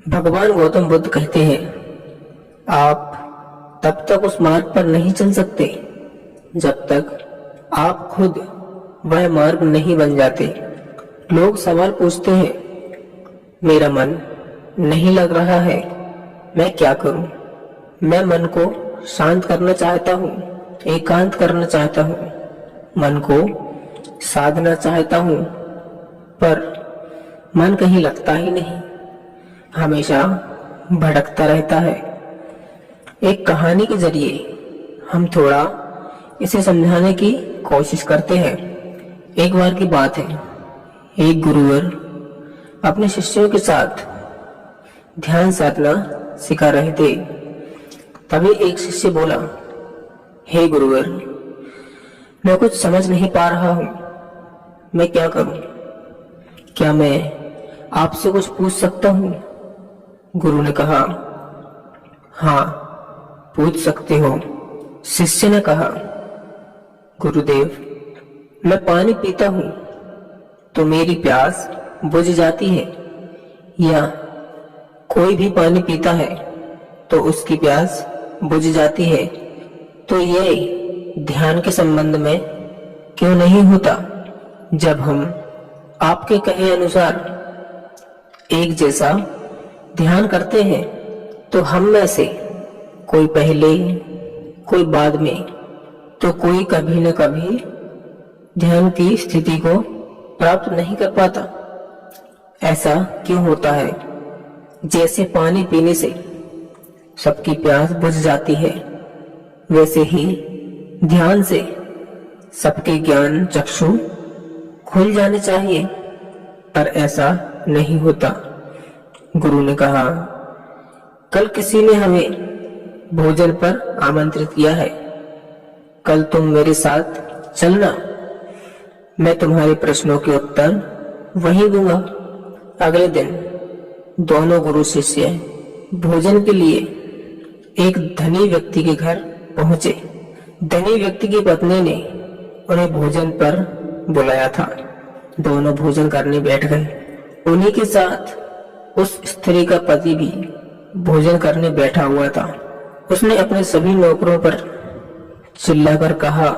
भगवान गौतम बुद्ध कहते हैं, आप तब तक उस मार्ग पर नहीं चल सकते जब तक आप खुद वह मार्ग नहीं बन जाते। लोग सवाल पूछते हैं, मेरा मन नहीं लग रहा है, मैं क्या करूं? मैं मन को शांत करना चाहता हूं, एकांत करना चाहता हूं, मन को साधना चाहता हूं, पर मन कहीं लगता ही नहीं, हमेशा भटकता रहता है। एक कहानी के जरिए हम थोड़ा इसे समझाने की कोशिश करते हैं। एक बार की बात है, एक गुरुवर अपने शिष्यों के साथ ध्यान साधना सिखा रहे थे। तभी एक शिष्य बोला, हे गुरुवर, मैं कुछ समझ नहीं पा रहा हूं, मैं क्या करूं? क्या मैं आपसे कुछ पूछ सकता हूं? गुरु ने कहा, हाँ, पूछ सकते हो। शिष्य ने कहा, गुरुदेव, मैं पानी पीता हूं तो मेरी प्यास बुझ जाती है, या कोई भी पानी पीता है तो उसकी प्यास बुझ जाती है, तो ये ध्यान के संबंध में क्यों नहीं होता? जब हम आपके कहे अनुसार एक जैसा ध्यान करते हैं तो हम में से कोई पहले, कोई बाद में, तो कोई कभी न कभी ध्यान की स्थिति को प्राप्त नहीं कर पाता। ऐसा क्यों होता है? जैसे पानी पीने से सबकी प्यास बुझ जाती है, वैसे ही ध्यान से सबके ज्ञान चक्षु खुल जाने चाहिए, पर ऐसा नहीं होता। गुरु ने कहा, कल किसी ने हमें भोजन पर आमंत्रित किया है, कल तुम मेरे साथ चलना, मैं तुम्हारे प्रश्नों के उत्तर वहीं दूंगा। अगले दिन दोनों गुरु शिष्य भोजन के लिए एक धनी व्यक्ति के घर पहुंचे। धनी व्यक्ति की पत्नी ने उन्हें भोजन पर बुलाया था। दोनों भोजन करने बैठ गए। उन्हीं के साथ उस स्त्री का पति भी भोजन करने बैठा हुआ था। उसने अपने सभी नौकरों पर चिल्लाकर कहा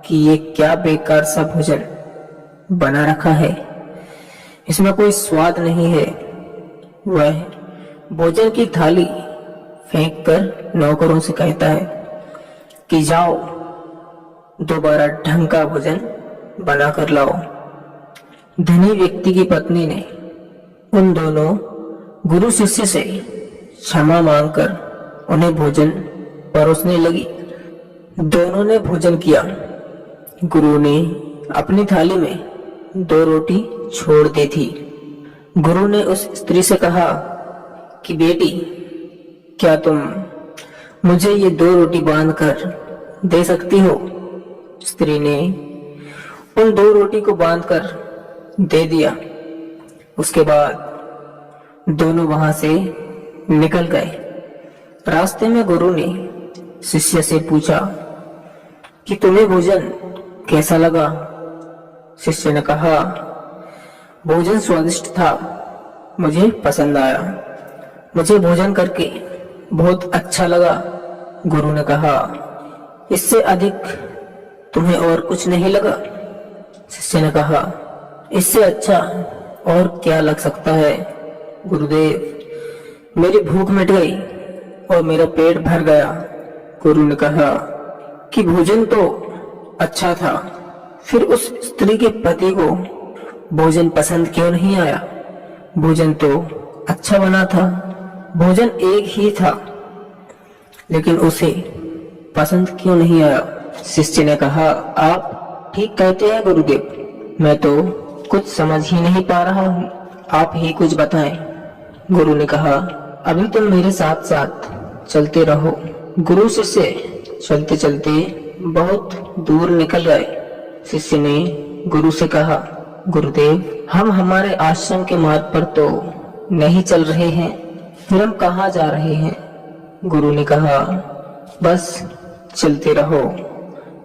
कि ये क्या बेकार सा भोजन बना रखा है, इसमें कोई स्वाद नहीं है। वह भोजन की थाली फेंककर नौकरों से कहता है कि जाओ, दोबारा ढंग का भोजन बनाकर लाओ। धनी व्यक्ति की पत्नी ने उन दोनों गुरु शिष्य से क्षमा मांगकर उन्हें भोजन परोसने लगी। दोनों ने भोजन किया। गुरु ने अपनी थाली में 2 रोटी छोड़ दी थी। गुरु ने उस स्त्री से कहा कि बेटी, क्या तुम मुझे ये 2 रोटी बांधकर दे सकती हो? स्त्री ने उन 2 रोटी को बांधकर दे दिया। उसके बाद दोनों वहां से निकल गए। रास्ते में गुरु ने शिष्य से पूछा कि तुम्हें भोजन कैसा लगा? शिष्य ने कहा, भोजन स्वादिष्ट था, मुझे पसंद आया, मुझे भोजन करके बहुत अच्छा लगा। गुरु ने कहा, इससे अधिक तुम्हें और कुछ नहीं लगा? शिष्य ने कहा, इससे अच्छा और क्या लग सकता है गुरुदेव? मेरी भूख मिट गई और मेरा पेट भर गया। गुरु ने कहा कि भोजन तो अच्छा था, फिर उस स्त्री के पति को भोजन पसंद क्यों नहीं आया? भोजन तो अच्छा बना था, भोजन एक ही था, लेकिन उसे पसंद क्यों नहीं आया? शिष्य ने कहा, आप ठीक कहते हैं गुरुदेव, मैं तो कुछ समझ ही नहीं पा रहा हूँ, आप ही कुछ बताएं। गुरु ने कहा, अभी तुम मेरे साथ साथ चलते रहो। गुरु शिष्य चलते चलते बहुत दूर निकल गए। शिष्य ने गुरु से कहा, गुरुदेव, हम हमारे आश्रम के मार्ग पर तो नहीं चल रहे हैं, फिर हम कहाँ जा रहे हैं? गुरु ने कहा, बस चलते रहो।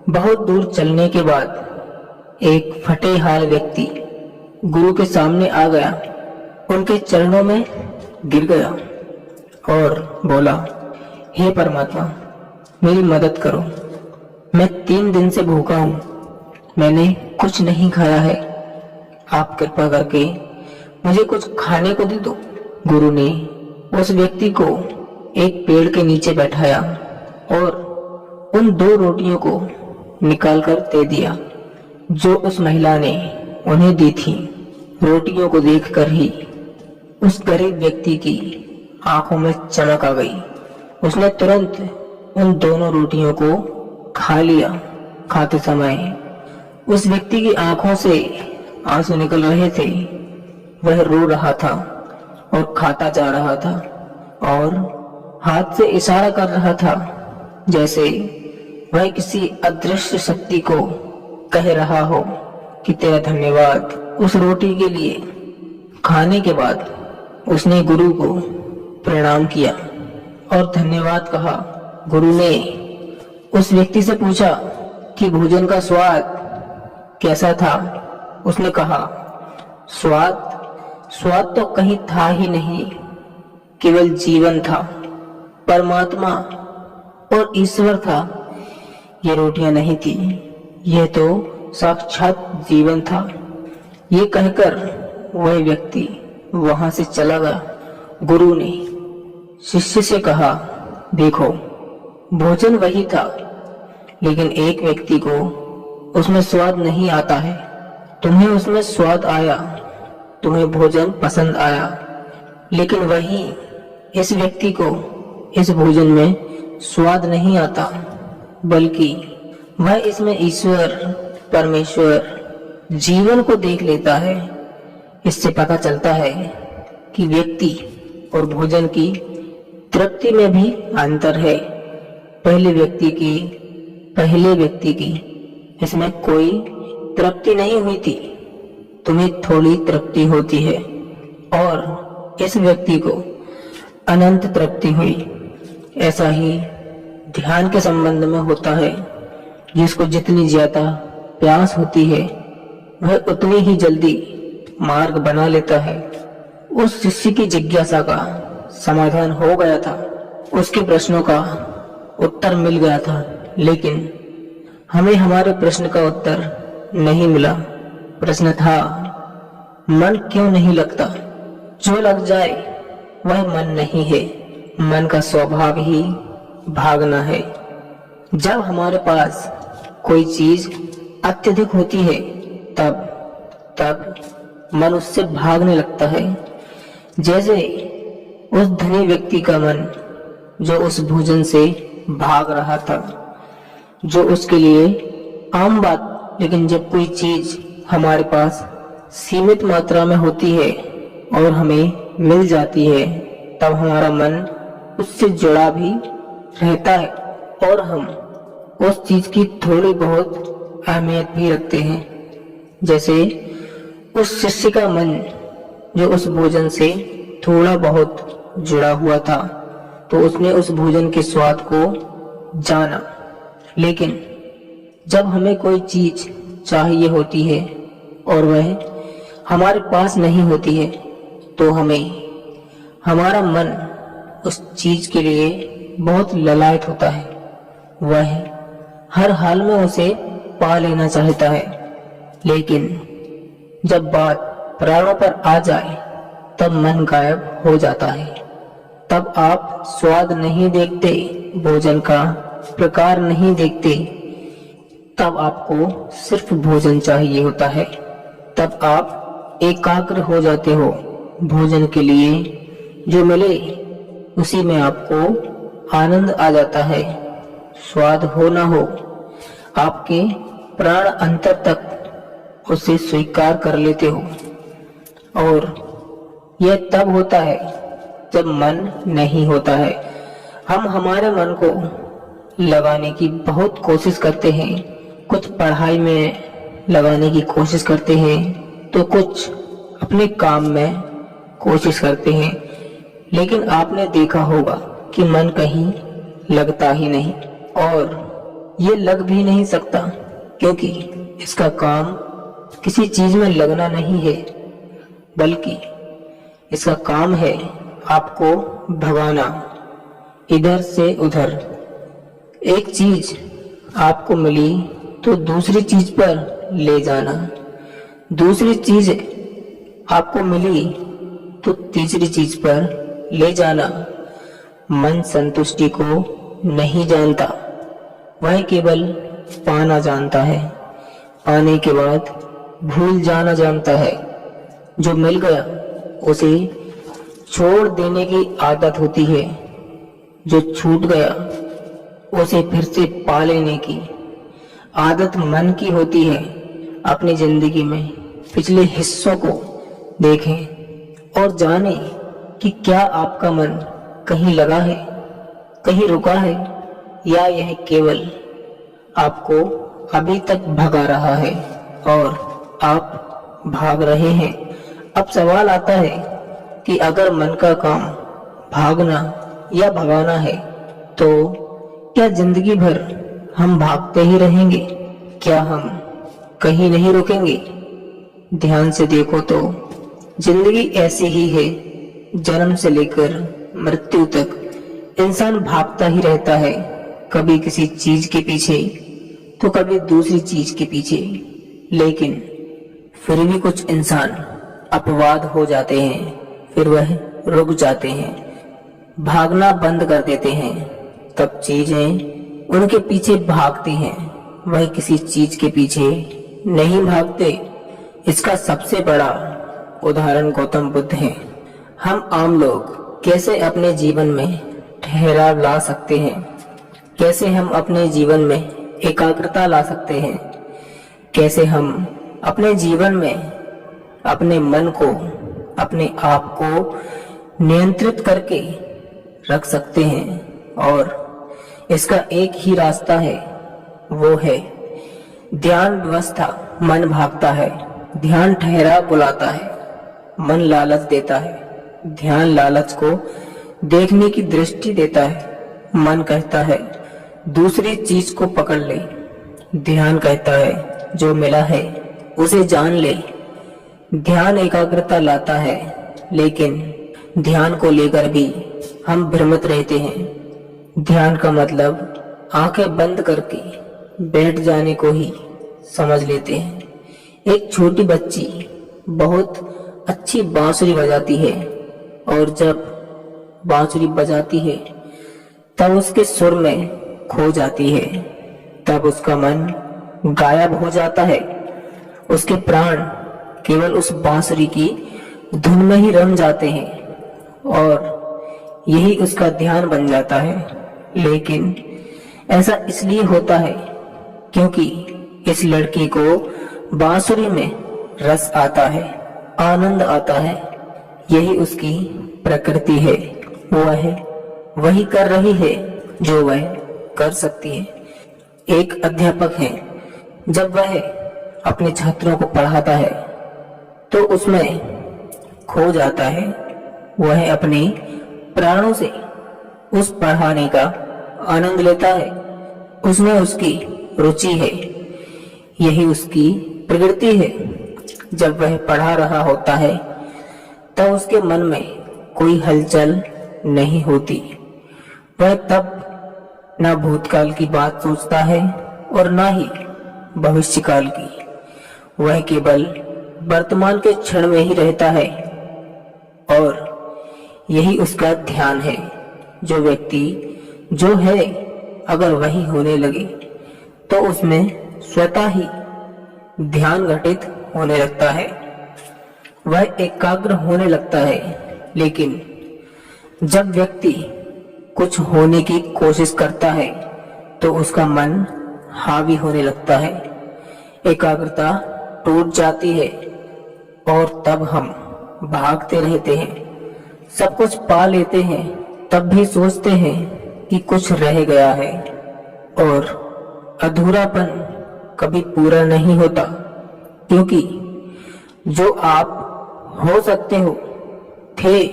बहुत दूर चलने के बाद एक फटे हाल व्यक्ति गुरु के सामने आ गया। उनके चरणों में गिर गया और बोला, हे परमात्मा, मेरी मदद करो। मैं 3 दिन से भूखा हूँ, मैंने कुछ नहीं खाया है। आप कृपा करके मुझे कुछ खाने को दे दो। गुरु ने उस व्यक्ति को एक पेड़ के नीचे बैठाया और उन 2 रोटियों को निकालकर दे दिया जो उस महिला ने उन्हें दी थी। रोटियों को देखकर ही उस गरीब व्यक्ति की आंखों में चमक आ गई। उसने तुरंत उन दोनों रोटियों को खा लिया। खाते समय उस व्यक्ति की आंखों से आंसू निकल रहे थे। वह रो रहा था और खाता जा रहा था और हाथ से इशारा कर रहा था जैसे वह किसी अदृश्य शक्ति को कह रहा हो कि तेरा धन्यवाद उस रोटी के लिए। खाने के बाद उसने गुरु को प्रणाम किया और धन्यवाद कहा। गुरु ने उस व्यक्ति से पूछा कि भोजन का स्वाद कैसा था। उसने कहा, स्वाद तो कहीं था ही नहीं, केवल जीवन था, परमात्मा और ईश्वर था। ये रोटियां नहीं थी, यह तो साक्षात जीवन था। ये कहकर वह व्यक्ति वहां से चला गया। गुरु ने शिष्य से कहा, देखो, भोजन वही था, लेकिन एक व्यक्ति को उसमें स्वाद नहीं आता है। तुम्हें उसमें स्वाद आया, तुम्हें भोजन पसंद आया, लेकिन वही इस व्यक्ति को इस भोजन में स्वाद नहीं आता, बल्कि वह इसमें ईश्वर, परमेश्वर, जीवन को देख लेता है। इससे पता चलता है कि व्यक्ति और भोजन की तृप्ति में भी अंतर है। पहले व्यक्ति की इसमें कोई तृप्ति नहीं हुई थी, तुम्हें थोड़ी तृप्ति होती है, और इस व्यक्ति को अनंत तृप्ति हुई। ऐसा ही ध्यान के संबंध में होता है। जिसको जितनी ज्यादा प्यास होती है वह उतनी ही जल्दी मार्ग बना लेता है। उस शिष्य की जिज्ञासा का समाधान हो गया था, उसके प्रश्नों का उत्तर मिल गया था, लेकिन हमें हमारे प्रश्न का उत्तर नहीं मिला। प्रश्न था, मन क्यों नहीं लगता? जो लग जाए वह मन नहीं है, मन का स्वभाव ही भागना है। जब हमारे पास कोई चीज अत्यधिक होती है तब मन उससे भागने लगता है। जैसे उस धनी व्यक्ति का मन जो उस भोजन से भाग रहा था, जो उसके लिए आम बात, लेकिन जब कोई चीज हमारे पास सीमित मात्रा में होती है और हमें मिल जाती है, तब हमारा मन उससे जुड़ा भी रहता है और हम उस चीज की थोड़ी बहुत अहमियत भी रखते हैं। जैसे उस शिष्य का मन जो उस भोजन से थोड़ा बहुत जुड़ा हुआ था, तो उसने उस भोजन के स्वाद को जाना। लेकिन जब हमें कोई चीज चाहिए होती है और वह हमारे पास नहीं होती है, तो हमारा मन उस चीज के लिए बहुत ललायत होता है। वह हर हाल में उसे पा लेना चाहता है। लेकिन जब बात प्राणों पर आ जाए तब मन गायब हो जाता है। तब आप स्वाद नहीं देखते, भोजन का प्रकार नहीं देखते, तब आपको सिर्फ भोजन चाहिए होता है। तब आप एकाग्र हो जाते हो। भोजन के लिए जो मिले उसी में आपको आनंद आ जाता है। स्वाद हो ना हो, आपके प्राण अंतर तक उसे स्वीकार कर लेते हो। और यह तब होता है जब मन नहीं होता है। हम हमारे मन को लगाने की बहुत कोशिश करते हैं। कुछ पढ़ाई में लगाने की कोशिश करते हैं, तो कुछ अपने काम में कोशिश करते हैं। लेकिन आपने देखा होगा कि मन कहीं लगता ही नहीं, और ये लग भी नहीं सकता, क्योंकि इसका काम किसी चीज में लगना नहीं है, बल्कि इसका काम है आपको भगाना, इधर से उधर। एक चीज आपको मिली तो दूसरी चीज पर ले जाना, दूसरी चीज आपको मिली तो तीसरी चीज पर ले जाना। मन संतुष्टि को नहीं जानता, वह केवल पाना जानता है। पाने के बाद भूल जाना जानता है। जो मिल गया उसे छोड़ देने की आदत होती है, जो छूट गया उसे फिर से पा लेने की आदत मन की होती है। अपनी जिंदगी में पिछले हिस्सों को देखें और जानें कि क्या आपका मन कहीं लगा है, कहीं रुका है, या यह केवल आपको अभी तक भगा रहा है और आप भाग रहे हैं। अब सवाल आता है कि अगर मन का काम भागना या भगाना है तो क्या जिंदगी भर हम भागते ही रहेंगे? क्या हम कहीं नहीं रुकेंगे? ध्यान से देखो तो जिंदगी ऐसी ही है। जन्म से लेकर मृत्यु तक इंसान भागता ही रहता है, कभी किसी चीज के पीछे तो कभी दूसरी चीज के पीछे। लेकिन फिर भी कुछ इंसान अपवाद हो जाते हैं, फिर वह रुक जाते हैं, भागना बंद कर देते हैं। तब चीजें उनके पीछे भागती हैं, वह किसी चीज के पीछे नहीं भागते। इसका सबसे बड़ा उदाहरण गौतम बुद्ध है। हम आम लोग कैसे अपने जीवन में ठहराव ला सकते हैं, कैसे हम अपने जीवन में एकाग्रता ला सकते हैं, कैसे हम अपने जीवन में अपने मन को, अपने आप को नियंत्रित करके रख सकते हैं। और इसका एक ही रास्ता है, वो है ध्यान व्यवस्था। मन भागता है, ध्यान ठहराव बुलाता है। मन लालच देता है, ध्यान लालच को देखने की दृष्टि देता है। मन कहता है दूसरी चीज को पकड़ ले, ध्यान कहता है जो मिला है उसे जान ले। ध्यान एकाग्रता लाता है, लेकिन ध्यान को लेकर भी हम भ्रमित रहते हैं। ध्यान का मतलब आंखें बंद करके बैठ जाने को ही समझ लेते हैं। एक छोटी बच्ची बहुत अच्छी बांसुरी बजाती है और जब बांसुरी बजाती है तब उसके सुर में खो जाती है, तब उसका मन गायब हो जाता है। उसके प्राण केवल उस बांसुरी की धुन में ही रम जाते हैं और यही उसका ध्यान बन जाता है। लेकिन ऐसा इसलिए होता है क्योंकि इस लड़की को बांसुरी में रस आता है, आनंद आता है। यही उसकी प्रकृति है। वह वही कर रही है जो वह कर सकती है। एक अध्यापक है, जब वह अपने छात्रों को पढ़ाता है तो उसमें खो जाता है। वह अपने प्राणों से उस पढ़ाने का आनंद लेता है। उसमें उसकी रुचि है, यही उसकी प्रकृति है। जब वह पढ़ा रहा होता है तब उसके मन में कोई हलचल नहीं होती। वह तब न भूतकाल की बात सोचता है और न ही भविष्यकाल की। वह केवल वर्तमान के क्षण में ही रहता है और यही उसका ध्यान है। जो व्यक्ति जो है अगर वही होने लगे तो उसमें स्वतः ही ध्यान घटित होने लगता है, वह एकाग्र होने लगता है। लेकिन जब व्यक्ति कुछ होने की कोशिश करता है तो उसका मन हावी होने लगता है, एकाग्रता टूट जाती है और तब हम भागते रहते हैं। सब कुछ पा लेते हैं, तब भी सोचते हैं कि कुछ रह गया है और अधूरापन कभी पूरा नहीं होता, क्योंकि जो आप हो सकते हो थे,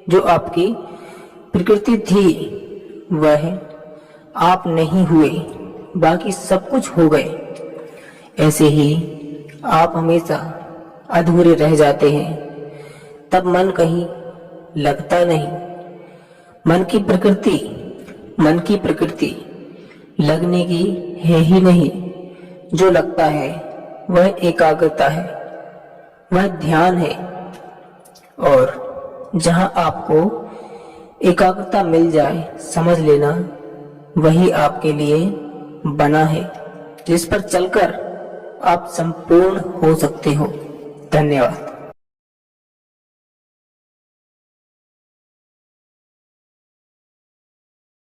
जो आपकी प्रकृति थी, वह आप नहीं हुए, बाकी सब कुछ हो गए। ऐसे ही आप हमेशा अधूरे रह जाते हैं। तब मन कहीं लगता नहीं। मन की प्रकृति लगने की है ही नहीं। जो लगता है वह एकाग्रता है, वह ध्यान है। और जहां आपको एकाग्रता मिल जाए, समझ लेना वही आपके लिए बना है, जिस पर चलकर आप संपूर्ण हो सकते हो। धन्यवाद।